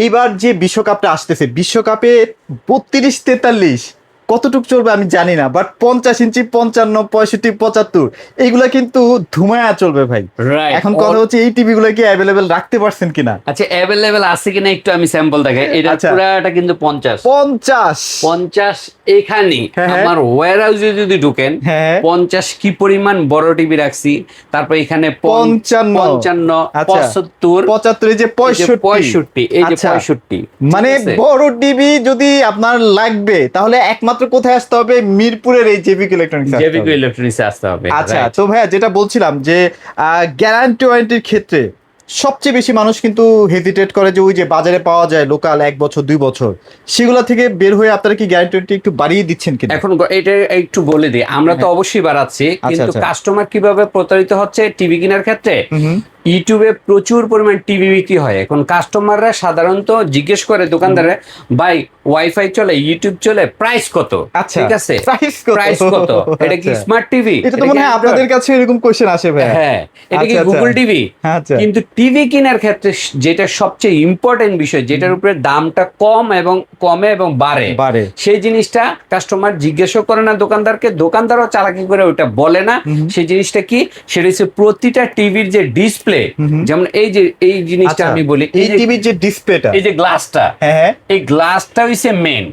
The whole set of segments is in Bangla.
এইবার যে বিশ্বকাপটা আসতেছে, বিশ্বকাপে 32-43 কতটুক চলবে আমি জানি না, বাট 50 ইঞ্চি, 55, 65, 75 এইগুলা কিন্তু ধুমায়া চলবে ভাই। রাইট। এখন কথা হচ্ছে এই টিভি গুলো কি অ্যাভেলেবেল রাখতে পারছেন কিনা? আচ্ছা, অ্যাভেলেবেল আছে কিনা একটু আমি স্যাম্পল দেখাই। এটা আচ্ছা। পুরাটা কিন্তু 50 50। 50 এখানে হ্যাঁ, হ্যাঁ। আমার ওয়্যার হাউসে যদি ঢুকেন, হ্যাঁ। 50 কি পরিমাণ বড় টিভি রাখছি। তারপর এখানে 55, 55, আচ্ছা। 75, 75, এই যে 65, এই যে আচ্ছা। 65, মানে ঠিক আছে? বড় টিভি যদি আপনার লাগবে তাহলে একমাত্র কোথায় আসতে হবে? মিরপুরের এই জেবিকে ইলেকট্রনিক্স। জেবিকো ইলেকট্রনিক্সে আসতে হবে। আচ্ছা, right? তো ভাইয়া যেটা বলছিলাম যে গ্যারান্টি ওয়ারেন্টির ক্ষেত্রে সবচেয়ে বেশি মানুষ কিন্তু হেজিটেট করে যে ওই যে বাজারে পাওয়া যায় লোকাল 1 বছর 2 বছর, সেগুলো থেকে বের হয়ে আপনারা কি গ্যারান্টি ওয়ারেন্টি একটু বাড়িয়ে দিচ্ছেন কিনা? এখন এটা একটু বলে দিই, আমরা তো অবশ্যই বাড়াচ্ছি, কিন্তু আচ্ছা। কাস্টমার কিভাবে প্রতারিত হচ্ছে টিভি কেনার ক্ষেত্রে। হুম। ইউটিউবে প্রচুর পরিমাণ টিভি বিক্রি হয়। এখন কাস্টমাররা সাধারণত জিজ্ঞেস করে দোকানদারে, ভাই ওয়াইফাই চলে, ইউটিউব চলে, প্রাইস কত? আচ্ছা, ঠিক আছে, প্রাইস কত? এটা কি আচ্ছা। Smart TV? এটা তো মনে হয় আপনাদের কাছে এরকম কোশ্চেন আসে ভাই। হ্যাঁ, এটা কি আচ্ছা, গুগল টিভি? আচ্ছা। কিন্তু টিভি কেনার ক্ষেত্রে যেটা সবচেয়ে ইম্পর্টেন্ট বিষয়, যেটার উপরে দামটা কমে এবং বাড়ে, সেই জিনিসটা কাস্টমার জিজ্ঞেসও করে না দোকানদারকে, দোকানদারও চালাকি করে ওটা বলে না। সেই জিনিসটা কি? সেটা হচ্ছে প্রতিটা টিভির যে ডিসপ্লে, যেমন এই জিনিসটা আমি বলি, এই টিভির যে ডিসপ্লেটা, এই যে গ্লাসটা, হ্যাঁ, এই গ্লাসটা হইছে মেন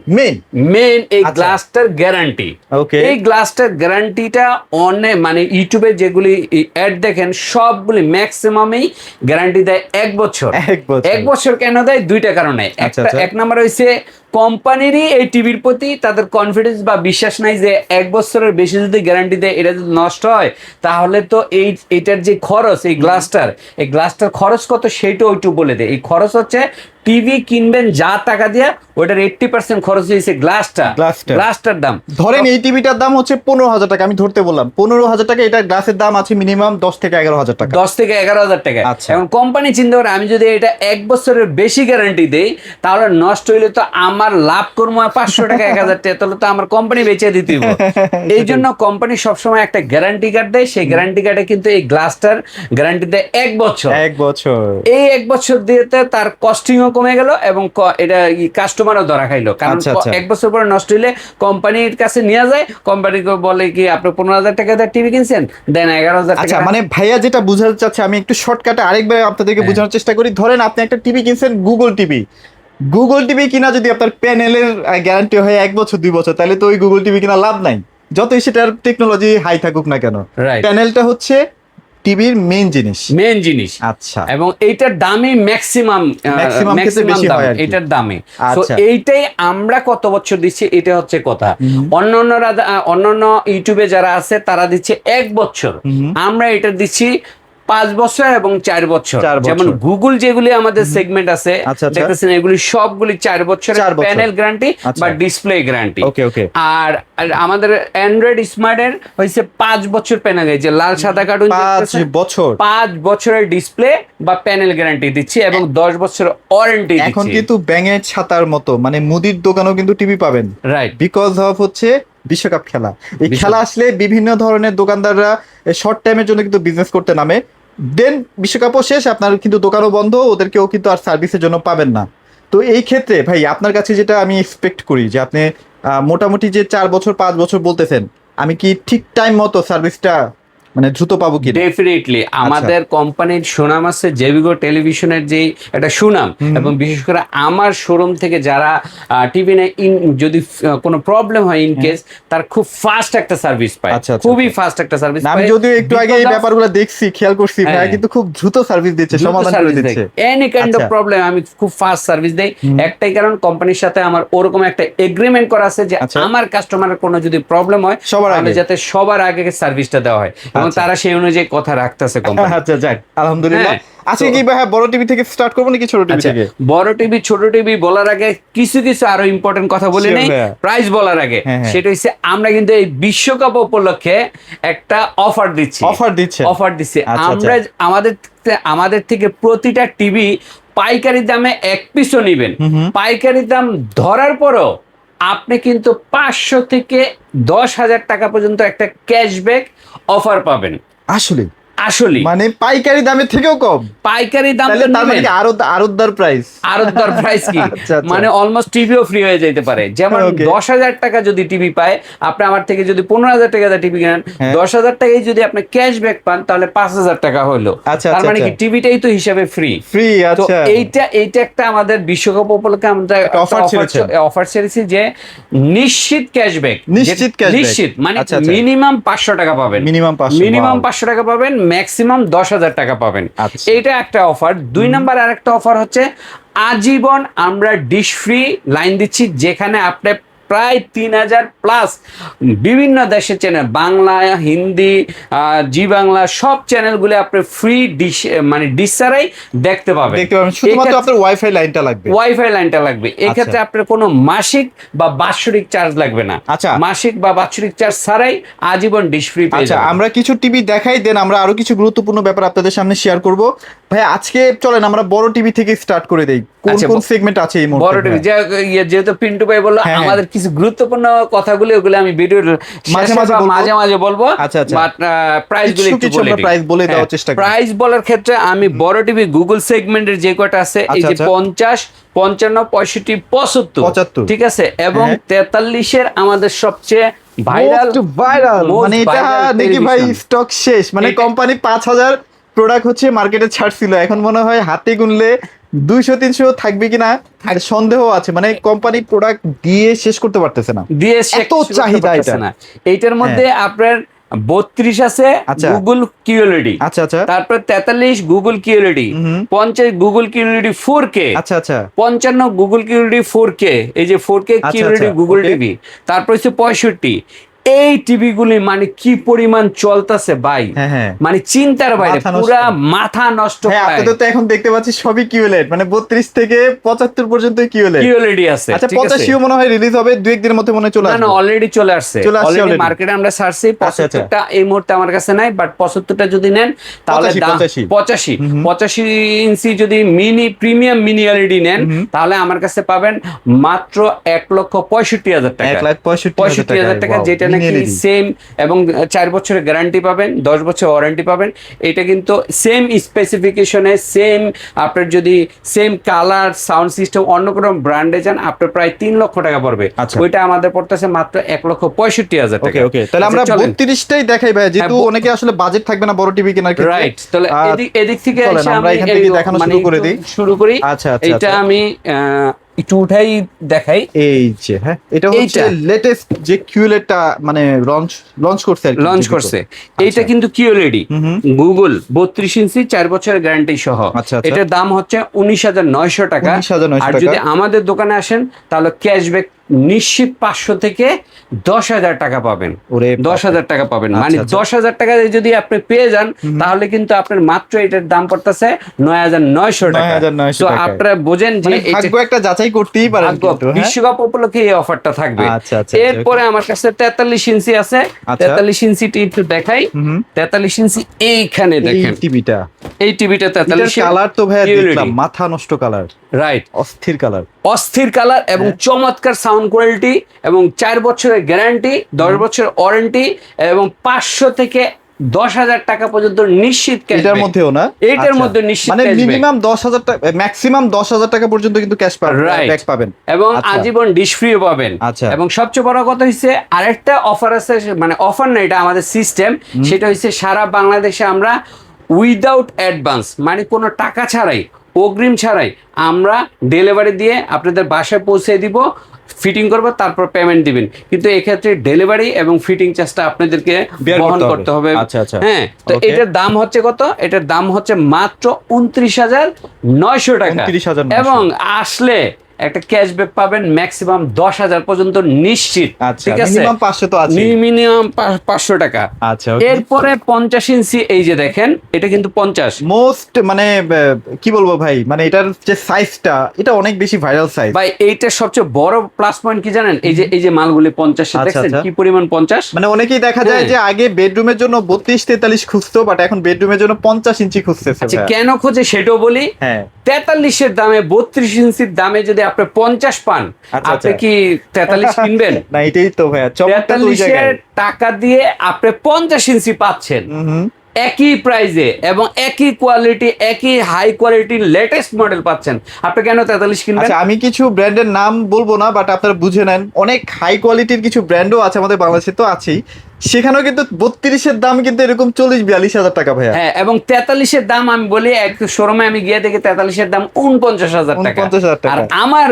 এই আচ্ছা। গ্লাসটার গ্যারান্টি। ওকে। এই গ্লাসটার গ্যারান্টিটা অনেক, মানে ইউটিউবে যেগুলি অ্যাড দেখেন সবগুলি ম্যাক্সিমামই গ্যারান্টি দেয় 1 বছর। 1 বছর কেন দেয়? দুইটা কারণে। এক নাম্বার হইছে কোম্পানিরই এই টিভির প্রতি তাদের কনফিডেন্স বা বিশ্বাস নাই যে 1 বছরের বেশি যদি গ্যারান্টি দেয় এটা যদি নষ্ট হয় তাহলে তো এইটার যে খরচ, এই গ্লাসটার খরচ কত সেটাও একটু বলে দেয়। এই খরচ হচ্ছে টিভি কিনবেন যা টাকা দিয়ে, ওটার 80% খরচ হয়েছে গ্লাসটার দাম। ধরেন এই টিভিটার দাম হচ্ছে 15,000 টাকা, আমি ধরতে বললাম 15,000 টাকা, এটা গ্লাসের দাম আছে মিনিমাম 10 থেকে 11,000 টাকা। 10 থেকে 11,000 টাকা। এখন কোম্পানি চিন্তা করে আমি যদি এটা 1 বছরের বেশি গ্যারান্টি দেই তাহলে নষ্ট হইলে তো আমার লাভ করবো 500 টাকা 1,000 টাকা, তাহলে তো আমার কোম্পানি বেচে দিতে হবে। এই জন্য কোম্পানি সবসময় একটা গ্যারান্টি কার্ড দেয়, সেই গ্যারান্টি কার্ডে কিন্তু এই গ্লাসটার গ্যারান্টি দেয় 1 বছর। এই 1 বছর দিতে তার কস্টিংও কমে গেল এবং এটা কাস্টমারও ধরা খাইলো, কারণ 1 বছর পরে নষ্ট হইলে কোম্পানির কাছে নিয়ে যায়, কোম্পানিকে বলে কি আপনি 15,000 টাকা দিয়ে টিভি কিনছেন, দেন 11,000 টাকা। আচ্ছা, মানে ভাইয়া যেটা বোঝাতে চাচ্ছে আমি একটু শর্টকাটে আরেকবার আপনাদেরকে বোঝানোর চেষ্টা করি। ধরেন আপনি একটা টিভি কিনছেন, গুগল টিভি কিনা যদি আপনার প্যানেলের গ্যারান্টি হয় 1 বছর 2 বছর, তাহলে তো ওই গুগল টিভি কিনা লাভ নাই, যতই সেটার টেকনোলজি হাই থাকুক না কেন। প্যানেলটা হচ্ছে টিভির মেইন জিনিস। আচ্ছা, এবং এইটার দামই ম্যাক্সিমাম দাম এটার দামে। তো এইটাই আমরা কত বছর দিচ্ছি এটা হচ্ছে কথা। অন্যান্য ইউটিউবে যারা আছে তারা দিচ্ছে 1 বছর, আমরা এটা দিচ্ছি 5 বছর এবং 4 বছর। যেমন গুগল যেগুলি আমাদের সেগমেন্ট আছে দেখতেছেন, এগুলি সবগুলি 4 বছরের প্যানেল গ্যারান্টি বা ডিসপ্লে গ্যারান্টি। আর আমাদের অ্যান্ড্রয়েড স্মার্টের হইছে 5 বছর প্যানেল, এই যে লাল সাদা কার্টুন 5 বছরের ডিসপ্লে বা প্যানেল গ্যারান্টি দিচ্ছি এবং 10 বছরের ওয়ারেন্টি দিচ্ছি। এখন কিন্তু ব্যাঙের ছাতার মতো, মানে মুদির দোকানেও কিন্তু টিভি পাবেন, রাইট, বিকজ অফ হচ্ছে বিশ্বকাপ খেলা। এই খেলা আসলে বিভিন্ন ধরনের দোকানদাররা শর্ট টাইমের জন্য কিন্তু বিজনেস করতে নামে, দেন বিশ্বকাপও শেষ, আপনার কিন্তু দোকানও বন্ধ, ওদেরকেও কিন্তু আর সার্ভিসের জন্য পাবেন না। তো এই ক্ষেত্রে ভাই আপনার কাছে যেটা আমি এক্সপেক্ট করি যে আপনি মোটামুটি যে 4 বছর 5 বছর বলতেছেন, আমি কি ঠিক টাইম মতো সার্ভিসটা মানে দ্রুত পাবো কি? ডেফিনেটলি আমাদের কোম্পানির সুনাম আছে, জেবিকো টেলিভিশনের যে একটা সুনাম, এবং বিশেষ করে আমার শোরুম থেকে যারা টিভি নেয়, যদি কোনো প্রবলেম হয় ইন কেস, তার খুব ফাস্ট একটা সার্ভিস পায়, খুবই ফাস্ট একটা সার্ভিস পায়। আমি যদিও একটু আগে এই ব্যাপারগুলো দেখছি, খেয়াল করছি ভাই, কিন্তু খুব দ্রুত সার্ভিস দিচ্ছে, সমাধান করে দিচ্ছে এনি কাইন্ড অফ প্রবলেম, আমি খুব ফাস্ট সার্ভিস দেই। একটাই কারণ, কোম্পানির সাথে আমার ওরকম একটা এগ্রিমেন্ট করা আছে যে আমার কাস্টমারের কোনো যদি প্রবলেম হয় তাহলে যাতে সবার আগে সার্ভিসটা দেওয়া হয়, এবং তারা সেই অনুযায়ী কথা রাখতেছে কোম্পানি। আচ্ছা, যাক আলহামদুলিল্লাহ। আজকে কি ভাই বড় টিভি থেকে স্টার্ট করব নাকি ছোট টিভি থেকে? বড় টিভি ছোট টিভি বলার আগে কিছু আরো ইম্পর্টেন্ট কথা বলে নেই প্রাইস বলার আগে। সেটা হচ্ছে আমরা কিন্তু এই বিশ্বকাপ উপলক্ষে একটা অফার দিচ্ছি। আমরা আমাদের থেকে প্রতিটা টিভি পাইকারি দামে 1 পিসও নিবেন, পাইকারি দাম ধরার পরও আপনি কিন্তু 500 থেকে 10,000 টাকা পর্যন্ত একটা ক্যাশব্যাক অফার পাবেন। আসলে আসলে মানে পাইকারি দামের থেকেও কম, পাইকারি দাম তাহলে তার মানে কি আরতদার প্রাইস, আরতদার প্রাইস কি আচ্ছা, আচ্ছা। মানে অলমোস্ট টিভিও ফ্রি হয়ে যেতে পারে। যেমন Okay. 10,000 টাকা যদি টিভি পায়, আপনি আমার থেকে যদি 15,000 টাকা দিয়ে টিভি কেনেন, হ্যাঁ। 10,000 টাকায় যদি আপনি ক্যাশব্যাক পান তাহলে 5,000 টাকা হলো। আচ্ছা, তার মানে আচ্ছা, কি টিভিটাই তো হিসাবে ফ্রি। ফ্রি, তো আচ্ছা। এইটা একটা আমাদের বিশ্বকাপ উপলক্ষে আমরা অফার ছেড়েছি যে নিশ্চিত ক্যাশব্যাক, নিশ্চিত cashback। নিশ্চিত মানে আচ্ছা, আচ্ছা। মিনিমাম 500 টাকা পাবেন, মিনিমাম 500, মিনিমাম wow। 500 টাকা পাবেন, ম্যাক্সিমাম 10,000 টাকা পাবেন। আচ্ছা। এইটা একটা অফার। 2 নাম্বার আরেকটা অফার হচ্ছে আজীবন আমরা ডিশ ফ্রি লাইন দিচ্ছি, যেখানে আপনি প্রায় 3,000 প্লাস বিভিন্ন দেশের চ্যানেল, বাংলা, হিন্দি, জি বাংলা, সব চ্যানেলগুলো আপনি ফ্রি ডিশ মানে ডিশ ছাড়াই দেখতে পাবেন। শুধুমাত্র আপনার ওয়াইফাই লাইনটা লাগবে, ওয়াইফাই লাইনটা লাগবে। এক্ষেত্রে আপনার কোনো মাসিক বা বাৎসরিক চার্জ লাগবে না। আচ্ছা। মাসিক বা বাৎসরিক চার্জ ছাড়াই আজীবন ডিশ ফ্রি পেয়ে আচ্ছা, যাবেন। আমরা কিছু টিভি দেখাই, দেন আমরা আরো কিছু গুরুত্বপূর্ণ ব্যাপার আপনাদের সামনে শেয়ার করব। ভাই আজকে চলেন আমরা বড় টিভি থেকে স্টার্ট করে দেই। কোন আচ্ছা, কোন সেগমেন্ট আছে এই মুহূর্তে? বড় টিভি যেহেতু পিন্টু ভাই বললো হ্যাঁ, আমাদের কিছু গুরুত্বপূর্ণ কথাগুলো, ওগুলো আমি ভিডিওর মাঝে মাঝে মাঝে বলবো। আচ্ছা, আচ্ছা। বাট প্রাইস গুলো একটু কিছু বলে আমরা প্রাইস বলে দেওয়ার চেষ্টা করি। প্রাইস বলার ক্ষেত্রে আমি বড় টিভি গুগল সেগমেন্টের যে কয়টা আছে, এই আচ্ছা, যে আচ্ছা। 50, 55, 65, 75, ঠিক আছে, এবং হ্যাঁ। 43-এর আমাদের সবচেয়ে ভাইরাল, ভাইরাল মানে এটা নাকি ভাই স্টক শেষ, মানে এটা- কোম্পানি 5,000 প্রোডাক্ট হচ্ছে মার্কেটে ছাড়ছিল, এখন মনে হয় হাতে গুনলে 200-300 থাকবে কিনা সন্দেহ আছে, মানে কোম্পানি প্রোডাক্ট দিয়ে শেষ করতে পারতেছে না, দিয়ে এত চাহিদা এটা। না। এইটার মধ্যে আপনার 32 আছে আচ্ছা। গুগল কিউএলইডি, আচ্ছা, আচ্ছা, তারপর 43 Google QLED, 50 Google QLED 4K, আচ্ছা, আচ্ছা, 55 গুগল কিউএলইডি 4K, এই যে 4K আচ্ছা, কিউএলইডি আচ্ছা, গুগল okay। টিভি, তারপর হচ্ছে 65। এই টিভি গুলি মানে কি পরিমাণ চলতেছে ভাই, হ্যাঁ, হ্যাঁ। মানে চিন্তার বাইরে, মাথা নষ্ট। পুরা মাথা নষ্ট। হ্যাঁ, আপনাদের তো এখন দেখতে পাচ্ছি সবই কিউএলইডি, মানে 32 থেকে 75 পর্যন্ত কিউএলইডি কিউএলইডি আছে। আচ্ছা, ঠিক আছে? 85 মনে হয় রিলিজ হবে 2-1 দিনের মধ্যে, মনে হয় চলে না আসবে। না, অলরেডি চলে আসছে, অলরেডি already। মার্কেটে আমরা ছাড়ছি। আচ্ছা, আচ্ছা। 75টা এই মুহূর্তে আমার কাছে নাই, বাট 75টা যদি নেন তাহলে 85 ইঞ্চি যদি মিনি প্রিমিয়াম মিনি এলইডি নেন, তাহলে আমার কাছে পাবেন মাত্র 1,65,000 টাকা, 1,65,000 টাকা, wow, যেটা নাকি mini LED। সেম, এবং 4 বছরের গ্যারান্টি পাবেন, 10 বছর ওয়ারেন্টি পাবেন। এটা কিন্তু সেম স্পেসিফিকেশনে, সেম আপনার যদি সেম কালার, সাউন্ড সিস্টেম অন্য কোনো ব্র্যান্ডে যান, আপনার প্রায় 3 লক্ষ টাকা পড়বে। আচ্ছা। ওইটা আমাদের পড়তেছে মাত্র 1,65,000 টাকা। ওকে, ওকে, তাহলে আমরা আচ্ছা, চলেন। 32টাই দেখাই ভাই, যেহেতু অনেকে আসলে বাজেট থাকবে না বড় টিভি কেনার ক্ষেত্রে। রাইট, তাহলে এদিক থেকে চলেন এসে আমরা আমি এখান থেকে দেখানো মানে শুরু করে দিই। শুরু করি। আচ্ছা, আচ্ছা, এটা আচ্ছা। আমি একটু উঠাই দেখাই। এই যে, হ্যাঁ, এটা হচ্ছে এইটা। লেটেস্ট যে কিউএলইডিটা মানে লঞ্চ করছে আর কি, লঞ্চ টিভিতে। করছে। আচ্ছা। এইটা কিন্তু কিউএলইডি গুগল 32 ইঞ্চি 4 বছরের গ্যারান্টি সহ। আচ্ছা, আচ্ছা। এটার দাম হচ্ছে 19,900 টাকা। 19,900 আর টাকা। যদি আমাদের দোকানে আসেন তাহলে ক্যাশব্যাক নিশ্চিত 500 থেকে 10,000 টাকা পাবেন। ওরে বাপরে। 10,000 টাকা পাবেন, আচ্ছা, মানে আচ্ছা। 10,000 টাকা যদি আপনি পেয়ে যান, তাহলে কিন্তু আপনার মাত্র এটার দাম পড়তেছে 9,900 টাকা। 9,900 তো টাকায়। আপনারা বোঝেন যে মানে ভাগ্য একটা যাচাই করতেই পারেন ভাগ্য, কিন্তু, হ্যাঁ? বিশ্বকাপ উপলক্ষে এই অফারটা থাকবে। আচ্ছা, আচ্ছা, এরপরে আমার কাছে 43 ইঞ্চি আছে। আচ্ছা। 43 ইঞ্চিটি একটু দেখাই। 43 ইঞ্চি এইখানে এই দেখেন, টিভিটা, এই টিভিটা এটার 43 কালার তো ভাই দেখলাম মাথা নষ্ট কালার, রাইট, অস্থির কালার। অস্থির কালার এবং চমৎকার সাউন্ড কোয়ালিটি, এবং 4 বছরের গ্যারান্টি, 10 বছরের ওয়ারেন্টি, এবং 500 থেকে 10,000 টাকা পর্যন্ত নিশ্চিত এটার cashback। মধ্যেও না, এইটার আচ্ছা। মধ্যে নিশ্চিত মানে cashback। মিনিমাম 10,000 টাকা, ম্যাক্সিমাম 10,000 টাকা পর্যন্ত কিন্তু ক্যাশ Right. ব্যাক পাবেন, এবং আচ্ছা। আজীবন ডিশ ফ্রি পাবেন। আচ্ছা। এবং সবচেয়ে বড় কথা হচ্ছে আরেকটা অফার আছে, মানে অফার না, এটা আমাদের সিস্টেম। সেটা হচ্ছে সারা বাংলাদেশে আমরা উইদাউট অ্যাডভান্স, মানে কোনো টাকা ছাড়াই, অগ্রিম ছাড়াই আমরা ডেলিভারি দিয়ে আপনাদের বাসায় পৌঁছে দিব, ফিটিং করবো, তারপর পেমেন্ট দিবেন। কিন্তু এক্ষেত্রে ডেলিভারি এবং ফিটিং চার্জটা আপনাদেরকে Bear বহন করতে করতে হবে। আচ্ছা, আচ্ছা। হ্যাঁ, তো Okay. এটার দাম হচ্ছে কত? এটার দাম হচ্ছে মাত্র 29,900 টাকা। 29,900 এবং আসলে একটা ক্যাশব্যাক পাবেন ম্যাক্সিমাম 10,000 পর্যন্ত নিশ্চিত। আচ্ছা, ঠিক আছে, মিনিমাম 500 তো আছে, মিনিমাম 500 টাকা। আচ্ছা, okay। এরপরে 50 ইঞ্চি, এই যে দেখেন, এটা কিন্তু 50 মোস্ট মানে কি বলবো ভাই, মানে এটার যে সাইজটা, এটা অনেক বেশি ভাইরাল সাইজ ভাই। এইটার সবচেয়ে বড় প্লাস পয়েন্ট কি জানেন? এই যে মালগুলি 50 আচ্ছা, দেখছেন আচ্ছা। কি পরিমাণ 50। মানে অনেকেই দেখা যায় হ্যাঁ। যে আগে বেডরুমের জন্য 32-43 খুঁজতো, বাট এখন বেডরুমের জন্য 50 ইঞ্চি খুঁজতেছে আচ্ছা, ভাইয়া। কেন খোঁজে সেটাও বলি। হ্যাঁ, 43-এর দামে 32 ইঞ্চির দামে যদি আপনি 50 পান, আচ্ছা, আপনি আচ্ছা। কি 43 কিনবেন? না, এটাই তো ভাইয়া চমকটা তো ওই 43 জায়গায়। টাকা দিয়ে আপনি 50 ইঞ্চি পাচ্ছেন। একই প্রাইজে এবং একই কোয়ালিটি, একই হাই কোয়ালিটির লেটেস্ট মডেল পাচ্ছেন। আপনি কেন 43 কিনবেন? আচ্ছা, আমি কিছু ব্র্যান্ডের নাম বলবো না, বাট আপনারা বুঝে নেন, অনেক হাই কোয়ালিটির কিছু ব্র্যান্ডও আছে আমাদের বাংলাদেশে তো আছেই, সেখানেও কিন্তু 32-এর দাম কিন্তু এরকম 40-42 হাজার টাকা ভাইয়া। হ্যাঁ, এবং 43-এর দাম আমি বলি, এক শোরুমে আমি গিয়ে দেখি 43-এর দাম 49,000 টাকা, 49,000 টাকা। আর আমার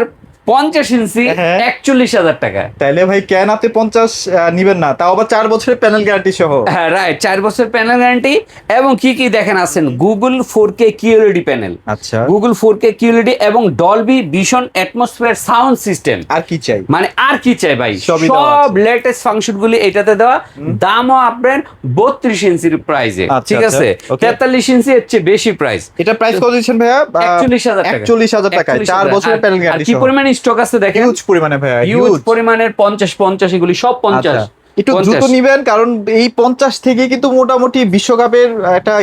50 ইঞ্চি হ্যাঁ। 41,000 টাকা। তাইলে ভাই কেন আপনি 50 নিবেন না, তাও আবার 4 বছরের প্যানেল গ্যারান্টি সহ। হ্যাঁ রাইট, 4 বছর প্যানেল গ্যারান্টি। এবং কি কি দেখেন আছেন, গুগল 4K QLED প্যানেল, আচ্ছা, গুগল 4K QLED এবং Dolby Vision atmosphere sound system. আর কি চাই? মানে আর কি চাই ভাই, সবই দেওয়া সব আছে। লেটেস্ট ফাংশন গুলি এটাতে দেওয়া। দামও আপনার 32 ইঞ্চির প্রাইসে, আচ্ছা, ঠিক আছে। আচ্ছা, okay। 43 ইঞ্চি এর চেয়ে বেশি প্রাইস। এটা প্রাইস কত দিচ্ছেন ভাইয়া? 41,000 টাকা। 41,000 টাকায় 4 বছরের প্যানেল আর গ্যারান্টি কি সহ। পরিমাণ স্টক আছে দেখেন, হিউজ পরিমাণে ভাইয়া, হিউজ হিউজ পরিমাণের 50 এগুলি সব 50। একটু দ্রুত নিবেন, কারণ এই 50 থেকে কিন্তু মোটামুটি বিশ্বকাপের একটা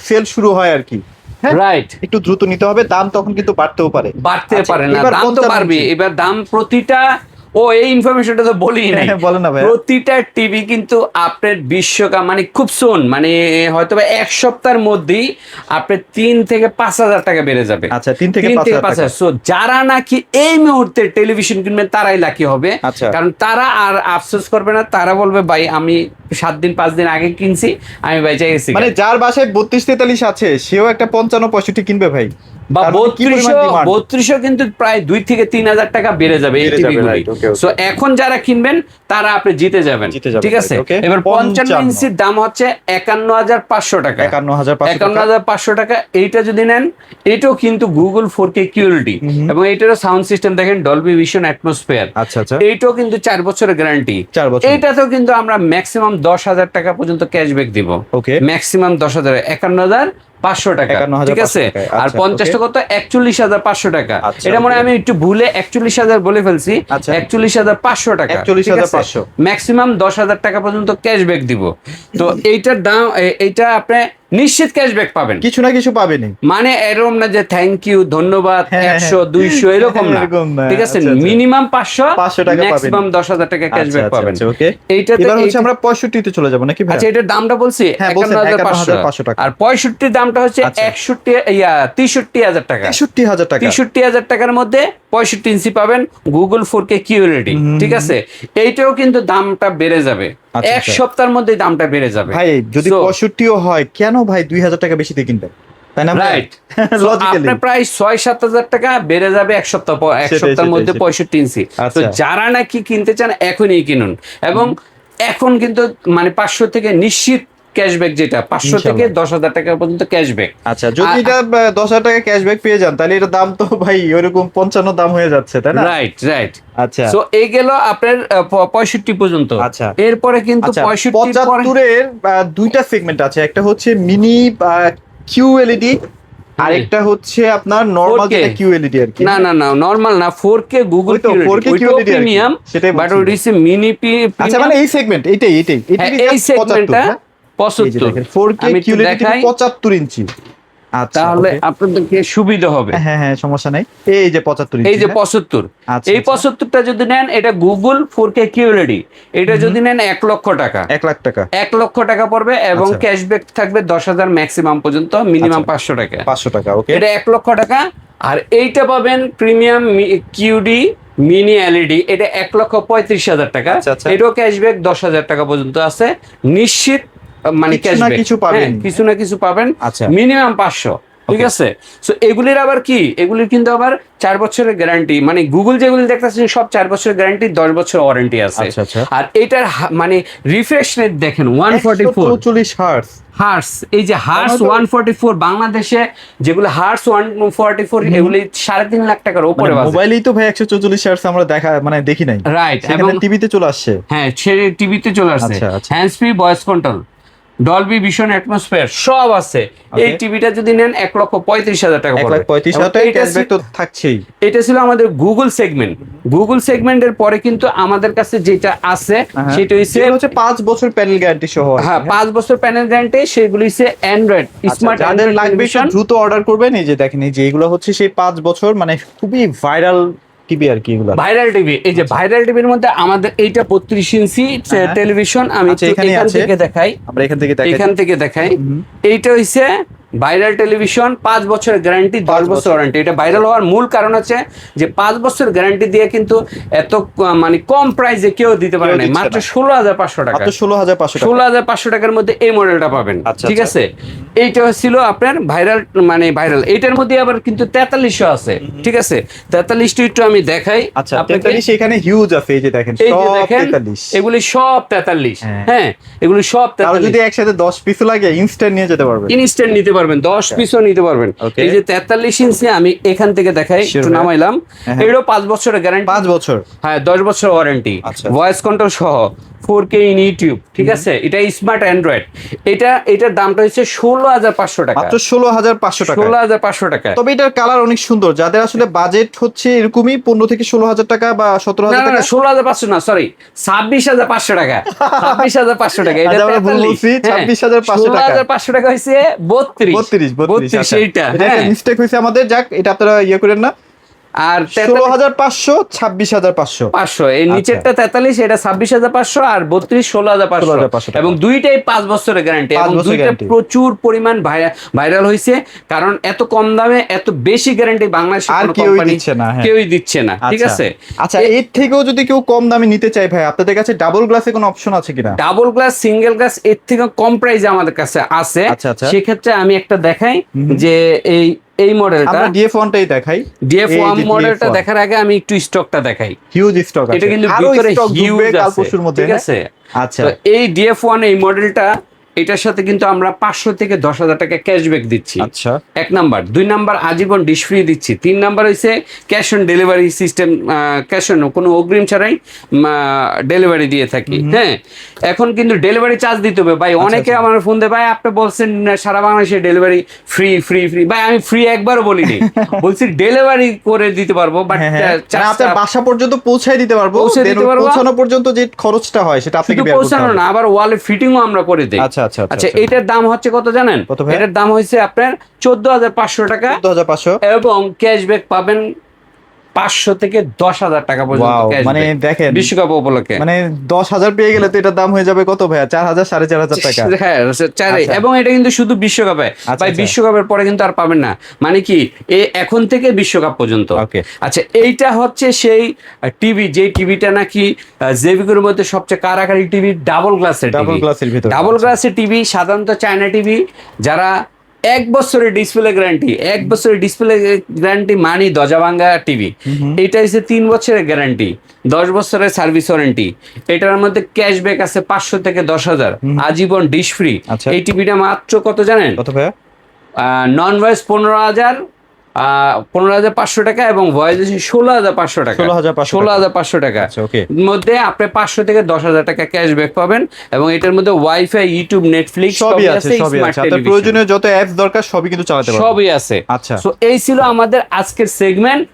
সেল শুরু হয় আর কি। হ্যাঁ, রাইট, একটু দ্রুত নিতে হবে, দাম তখন কিন্তু বাড়তেও পারে। বাড়তে আচ্ছা, পারে না, এবার দাম তো 55 বাড়বে। ইঞ্চি। এবার দাম প্রতিটা, ও এই ইনফরমেশনটা তো বলি নাই, হ্যাঁ, বলেন না ভাইয়া। প্রতিটা টিভি কিন্তু আপনার বিশ্বকাপ মানে খুব সোন, মানে হয়তো বা এক সপ্তাহের মধ্যেই আপনার 3 থেকে 5,000 টাকা বেড়ে যাবে। আচ্ছা, 3 থেকে 5,000 টাকা। সো যারা নাকি এই মুহূর্তে টেলিভিশন কিনবেন তারাই লাকি হবে। আচ্ছা। কারণ তারা আর আফসোস করবে না, তারা বলবে ভাই আমি 7 দিন 5 দিন আগে কিনছি, আমি বেঁচে গেছি। মানে যার বাসায় 32-43 আছে সেও একটা 55-65 কিনবে ভাই, বা তার মানে কি পরিমাণ demand? 3200 কিন্তু প্রায় 2 থেকে 3,000 টাকা বেড়ে যাবে এই বেড়ে যাবে, টিভিগুলি। right, okay, okay। সো এখন যারা কিনবেন তারা আপনি জিতে যাবেন, ঠিক আছে। right, okay। এবার 55 ইঞ্চির দাম হচ্ছে 51,500 টাকা, 51,500 টাকা। এইটা যদি নেন, এটাও কিন্তু গুগল 4K QLED এবং এটারও সাউন্ড সিস্টেম দেখেন ডলবি ভিশন অ্যাটমসফিয়ার। আচ্ছা, আচ্ছা, এইটাও কিন্তু 4 বছরের গ্যারান্টি। 4 বছর। এইটাতেও কিন্তু আমরা ম্যাক্সিমাম 10,000 টাকা পর্যন্ত ক্যাশব্যাক দিব, ওকে। ম্যাক্সিমাম 10,000, 51,500 টাকা, 51,500 ঠিক আছে। টাকা, আর আচ্ছা, 50 কত, 41,500 টাকা। আচ্ছা, এটা মনে হয় okay। আমি একটু ভুলে 41,000 বলে ফেলছি, আচ্ছা। 41,500 টাকা, 41,500। ম্যাক্সিমাম 10,000 টাকা পর্যন্ত ক্যাশব্যাক দিব। তো এইটার দাম, এইটা আপনি নিশ্চিত ক্যাশব্যাক পাবেন, কিছু না কিছু পাবেনই। মানে এরকম না যে থ্যাংক ইউ ধন্যবাদ হ্যাঁ, 100 200 এরকম না, এরকম না, ঠিক আছে। আচ্ছা, আচ্ছা। মিনিমাম 500 টাকা পাবেন, ম্যাক্সিমাম 10,000 টাকা ক্যাশব্যাক আচ্ছা, পাবেন। আচ্ছা, ওকে। এইটাতে এবার হচ্ছে আমরা 65 তে চলে যাব নাকি ভাই? আচ্ছা, এটার দামটা বলছি হ্যাঁ, বলছেন 51,500 টাকা। আর 65 দামটা হচ্ছে আচ্ছা। 63,000 টাকা। 63,000 টাকা। 63,000 টাকার মধ্যে 65 ইঞ্চি পাবেন গুগল 4K QLED, ঠিক আছে। এইটাও কিন্তু দামটা বেড়ে যাবে, আচ্ছা, এক আচ্ছা। সপ্তাহের মধ্যে দামটা বেড়ে যাবে। ভাই যদি So, 65ও হয়, কেন ভাই 2,000 টাকা বেশি দিয়ে কিনবেন, তাই না ভাই? রাইট, লজিক্যালি আপনার প্রায় 6-7 হাজার টাকা বেড়ে যাবে এক সপ্তাহ পর, এক সেটাই, সপ্তাহের মধ্যে সেটাই। 65 ইঞ্চি। তো আচ্ছা। যারা নাকি কিনতে চান এখনই কিনুন, এবং এখন কিন্তু মানে 500 থেকে নিশ্চিত ক্যাশব্যাক, যেটা 500 থেকে 10,000 টাকা পর্যন্ত ক্যাশব্যাক। আচ্ছা, যদি এটা 10,000 টাকা ক্যাশব্যাক পেয়ে যান, তাহলে এটার দাম তো ভাই ওইরকম 55 দাম হয়ে যাচ্ছে, তাই না? Right right. আচ্ছা, সো এই গেল আপনার 65 পর্যন্ত। আচ্ছা। এরপরে কিন্তু 65 পরে 75-এর দুইটা সেগমেন্ট আছে, একটা হচ্ছে মিনি QLED, আরেকটা হচ্ছে আপনার নরমাল 4K যেটা QLED আর কি। না না না, নরমাল না, 4K গুগল ওই তো 4K QLED আর কি, প্রিমিয়াম, সেটাই বাট বলছি। ওটা হচ্ছে মিনি আচ্ছা, মানে এই সেগমেন্ট এইটাই এই সেগমেন্টটা 75। 4K আমি একটু QLED দেখাই, 75 ইঞ্চি। আচ্ছা, তাহলে okay। আপনাদেরকে সুবিধা হবে। হ্যাঁ হ্যাঁ, সমস্যা নাই। এই যে 75 ইঞ্চি, এই যে হ্যাঁ? 75, আচ্ছা, এই আচ্ছা। 75টা যদি নেন, এটা গুগল 4K QLED, এটা যদি নেন 1 লক্ষ টাকা, 1 লাখ টাকা, 1 লক্ষ টাকা পড়বে, এবং আচ্ছা। ক্যাশব্যাক থাকবে 10,000 ম্যাক্সিমাম পর্যন্ত, মিনিমাম 500 টাকা। 500 টাকা, ওকে। এটা 1 লক্ষ টাকা। আর এইটা পাবেন প্রিমিয়াম QD মিনি LED, এটা 1,35,000 টাকা। আচ্ছা, আচ্ছা। এটাও ক্যাশব্যাক 10,000 টাকা পর্যন্ত আছে, নিশ্চিত মানে কিছু না ক্যাশব্যাক, কিছু পাবেন। কিছু না কিছু পাবেন, আচ্ছা। মিনিমাম 500, ঠিক আছে। সো এগুলির আবার কি, এগুলির কিন্তু আবার 4 বছরের গ্যারান্টি, মানে গুগল যেগুলি দেখতেছেন সব 4 বছরের গ্যারান্টি, 10 বছর ওয়ারেন্টি আছে। আচ্ছা, আচ্ছা। আর এটার মানে রিফ্রেশ রেট দেখেন 144 144 হার্টজ। হার্স, এই যে হার্স 144, বাংলাদেশে যেগুলো হার্স 144 এগুলি 3.5 লাখ টাকার উপরে বাজে। মোবাইলেই তো ভাই 144 হার্টজ আমরা দেখি নাই, রাইট, এবং এবং টিভিতে চলে আসছে। হ্যাঁ, ছেড়ে টিভিতে চলে আসছে, আচ্ছা, আচ্ছা। Hands free voice control, Dolby Vision atmosphere সব আছে। এই টিভিটা যদি নেন 1,35,000 টাকা পড়বে, 1,35,000 টাকা ক্যাশব্যাক তো থাকছেই। এটা ছিল আমাদের গুগল সেগমেন্ট। গুগল সেগমেন্টের পরে কিন্তু আমাদের কাছে যেটা আছে সেটা হচ্ছে 5 বছর প্যানেল গ্যারান্টি সহ। হ্যাঁ, 5 বছর প্যানেল গ্যারান্টি, সেগুলি হচ্ছে অ্যান্ড্রয়েড স্মার্ট। যাদের লাগবে একটু দ্রুত অর্ডার করবেন। এই যে দেখেন, এই যে এগুলো হচ্ছে সেই 5 বছর, মানে খুবই ভাইরাল টিভি আর কি এগুলো? ভাইরাল টিভি, এই যে ভাইরাল টিভির মধ্যে আমাদের এইটা 32 ইঞ্চি টেলিভিশন। আমি এখান থেকে দেখাই, আমরা এখান থেকে দেখাই। এইটা হইছে ভাইরাল টেলিভিশন, 5 বছরের গ্যারান্টি, 10 বছর ওয়ারেন্টি। এটা ভাইরাল হওয়ার মূল কারণ হচ্ছে যে 5 বছর গ্যারান্টি দিয়ে কিন্তু এত মানে কম প্রাইসে কেউ দিতে পারে না, মাত্র 16,500 টাকা। মাত্র 16,500 টাকার মধ্যে এই মডেলটা পাবেন। ঠিক আছে, এইটা ছিল আপনার ভাইরাল, মানে ভাইরাল। এইটার মধ্যে আবার কিন্তু 4300 আছে। ঠিক আছে, 43টা একটু আমি দেখাই। আচ্ছা, 43 এখানে হিউজ আছে, এই যে দেখেন সব 43, এগুলি সব 43। হ্যাঁ, এগুলি সব 43। আর যদি একসাথে 10 পিস লাগে ইনস্ট্যান্ট নিয়ে যেতে পারবেন, ইনস্ট্যান্ট নিতে পারবেন, 10 পিসও নিতে পারবেন। এই যে 43 ইঞ্চি আমি এখান থেকে দেখাই, একটু নামাইলাম। এটাও 5 বছরের গ্যারান্টি, 5 বছর, হ্যাঁ 10 বছর ওয়ারেন্টি, ভয়েস কন্ট্রোল সহ, 4K ইন ইউটিউব। ঠিক আছে, এটা স্মার্ট অ্যান্ড্রয়েড। এটার দামটা হচ্ছে 16,500 টাকা, মাত্র 16,500 টাকা। 16,500 টাকা। তবে এটার কালার অনেক সুন্দর, যাদের আসলে বাজেট হচ্ছে এরকমই 15 থেকে 16,000 টাকা বা 17,000 টাকা। 16,500 না, সরি 26,500 টাকা, 26,500 টাকা। এটা 26,500 টাকা, 16,500 টাকা হইছে 32 এইটা। এটা মিস্টেক হইছে আমাদের, যাক এটা আপনারা ইয়ে করেন না। আর 16,500, 26,500, এই নিচেরটা 43, এটা 26,500, আর 32 16,500। এবং দুইটাই 5 বছরের গ্যারান্টি, এবং দুইটা প্রচুর পরিমাণ ভাইরাল হয়েছে, কারণ এত কম দামে এত বেশি গ্যারান্টি বাংলাদেশে কোনো কোম্পানি কেউই দিচ্ছে না। ঠিক আছে, আচ্ছা এর থেকেও যদি কেউ কম দামে নিতে চায় ভাই, আপনাদের কাছে ডাবল গ্লাসে কোনো অপশন আছে কিনা? ডাবল গ্লাস, সিঙ্গেল গ্লাস এর থেকে কম প্রাইসে আমাদের কাছে আছে। সেক্ষেত্রে আমি একটা দেখাই যে এই মডেলটা, আমরা DF1টাই দেখাই। DF1 মডেলটা দেখার আগে আমি একটু স্টকটা দেখাই। হিউজ স্টক আছে, এটা কিন্তু ভিতরে হিউজ আছে। ঠিক আছে, আচ্ছা এই DF1 এই মডেলটা, এটার সাথে কিন্তু আমরা 500 থেকে 10,000 টাকা ক্যাশব্যাক দিচ্ছি। আচ্ছা, 1 নাম্বার। 2 নাম্বার আজীবন ডিশ ফ্রি দিচ্ছি। 3 নাম্বার হইছে cash on delivery system, cash on কোনো অগ্রিম ছাড়াই ডেলিভারি দিয়ে থাকি। হ্যাঁ, এখন কিন্তু ডেলিভারি চার্জ দিতে হবে ভাই। অনেকে আমার ফোন দেয়, ভাই আপনি বলছেন সারা বাংলাদেশে ডেলিভারি ফ্রি ফ্রি ফ্রি। ভাই আমি ফ্রি একবারও বলিনি, বলছি ডেলিভারি করে দিতে পারবো, বাট আপনার বাসা পর্যন্ত পৌঁছায় দিতে পারবো। পৌঁছানো পর্যন্ত যে খরচটা হয় সেটা আপনাকে বের করতে হবে। পৌঁছানো না, আবার ওয়ালে ফিটিংও আমরা করে দেই। আচ্ছা, এটার দাম হচ্ছে কত জানেন? এটার দাম হচ্ছে আপনার 14,500 টাকা, 14,500, এবং ক্যাশব্যাক পাবেন 500 থেকে 10,000 টাকা পর্যন্ত। মানে দেখেন বিশ্বকাপ উপলক্ষে মানে 10,000 পেয়ে গেলে তো এটার দাম হয়ে যাবে কত ভাইয়া? 4,000 4,500 টাকা। হ্যাঁ, এবং এটা কিন্তু শুধু বিশ্বকাপে ভাই, বিশ্বকাপের পরে কিন্তু আর পাবেন না। মানে কি, এখন থেকে বিশ্বকাপ পর্যন্ত। আচ্ছা, এইটা হচ্ছে সেই টিভি, যে টিভিটা নাকি জেভিকোর মধ্যে সবচেয়ে কারাকারি টিভি, ডাবল গ্লাসের ভিতরে। ডাবল গ্লাসের টিভি, সাধারণত চায়না টিভি, যারা 1 বছরের ডিসপ্লে গ্যারান্টি, 1 বছরের ডিসপ্লে গ্যারান্টি মানে দজাভাঙ্গা টিভি। এটা হচ্ছে 3 বছরের গ্যারান্টি, 10 বছরের সার্ভিস ওয়ারেন্টি। এটার মধ্যে ক্যাশব্যাক আছে 500 থেকে 10,000, আজীবন ডিশ ফ্রি। এই টিভিটা মাত্র কত জানেন? কত ভাইয়া? নন ভয়েস 15,500 টাকা, এবং ভয়েস 16,500 টাকা। 16,500 টাকা মধ্যে আপনি 500 থেকে 10,000 টাকা ক্যাশব্যাক পাবেন, এবং এটার মধ্যে ওয়াইফাই, ইউটিউব, নেটফ্লিক্স সবই আছে। আপনার প্রয়োজনীয় যত অ্যাপস দরকার সবই কিন্তু চালাতে পারবেন, সবই আছে। আচ্ছা, সো এই ছিল আমাদের আজকের সেগমেন্ট।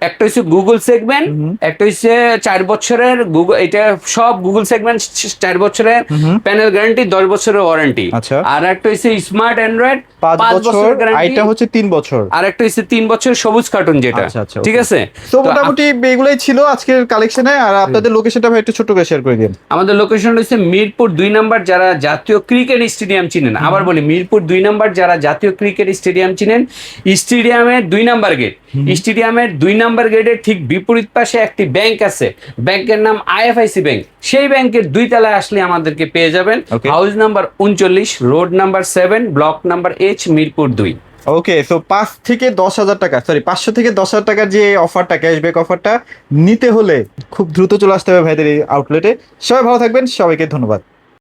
একটা হচ্ছে গুগল সেগমেন্ট, একটা হচ্ছে 4 বছরের গুগল, এটা সব গুগল সেগমেন্ট 4 বছরের প্যানেল গ্যারান্টি, 10 বছরের ওয়ারেন্টি। আর একটা হচ্ছে স্মার্ট অ্যান্ড্রয়েড 5 বছর গ্যারান্টি, এটা হচ্ছে 3 বছর। আর একটা হচ্ছে 3 বছর সবুজ কার্টুন, যেটা ঠিক আছে। তো মোটামুটি এগুলাই ছিল আজকের কালেকশনে। আর আপনাদের লোকেশনটা ভাই একটু ছোট করে শেয়ার করে দিন। আমাদের লোকেশন হচ্ছে মিরপুর 2 নাম্বার, যারা জাতীয় ক্রিকেট স্টেডিয়াম চিনেন। আবার বলি, মিরপুর 2 নাম্বার, যারা জাতীয় ক্রিকেট স্টেডিয়াম চিনেন, স্টেডিয়ামের 2 নাম্বার গেট, স্টেডিয়ামের 2 নাম্বার গেটের ঠিক বিপরীত পাশে একটি ব্যাংক আছে, ব্যাংকের নাম IFIC ব্যাংক। সেই ব্যাংকের 2 তলায় আসলে আমাদেরকে পেয়ে যাবেন। House number 39, road number 7, block number H, Mirpur 2। ওকে, সো 5 থেকে 10,000 টাকা, সরি 500 থেকে 10,000 টাকার যে অফারটা, ক্যাশব্যাক অফারটা নিতে হলে খুব দ্রুত চলে আসতে হবে ভাইদের এই আউটলেটে। সবাই ভালো থাকবেন, সবাইকে ধন্যবাদ।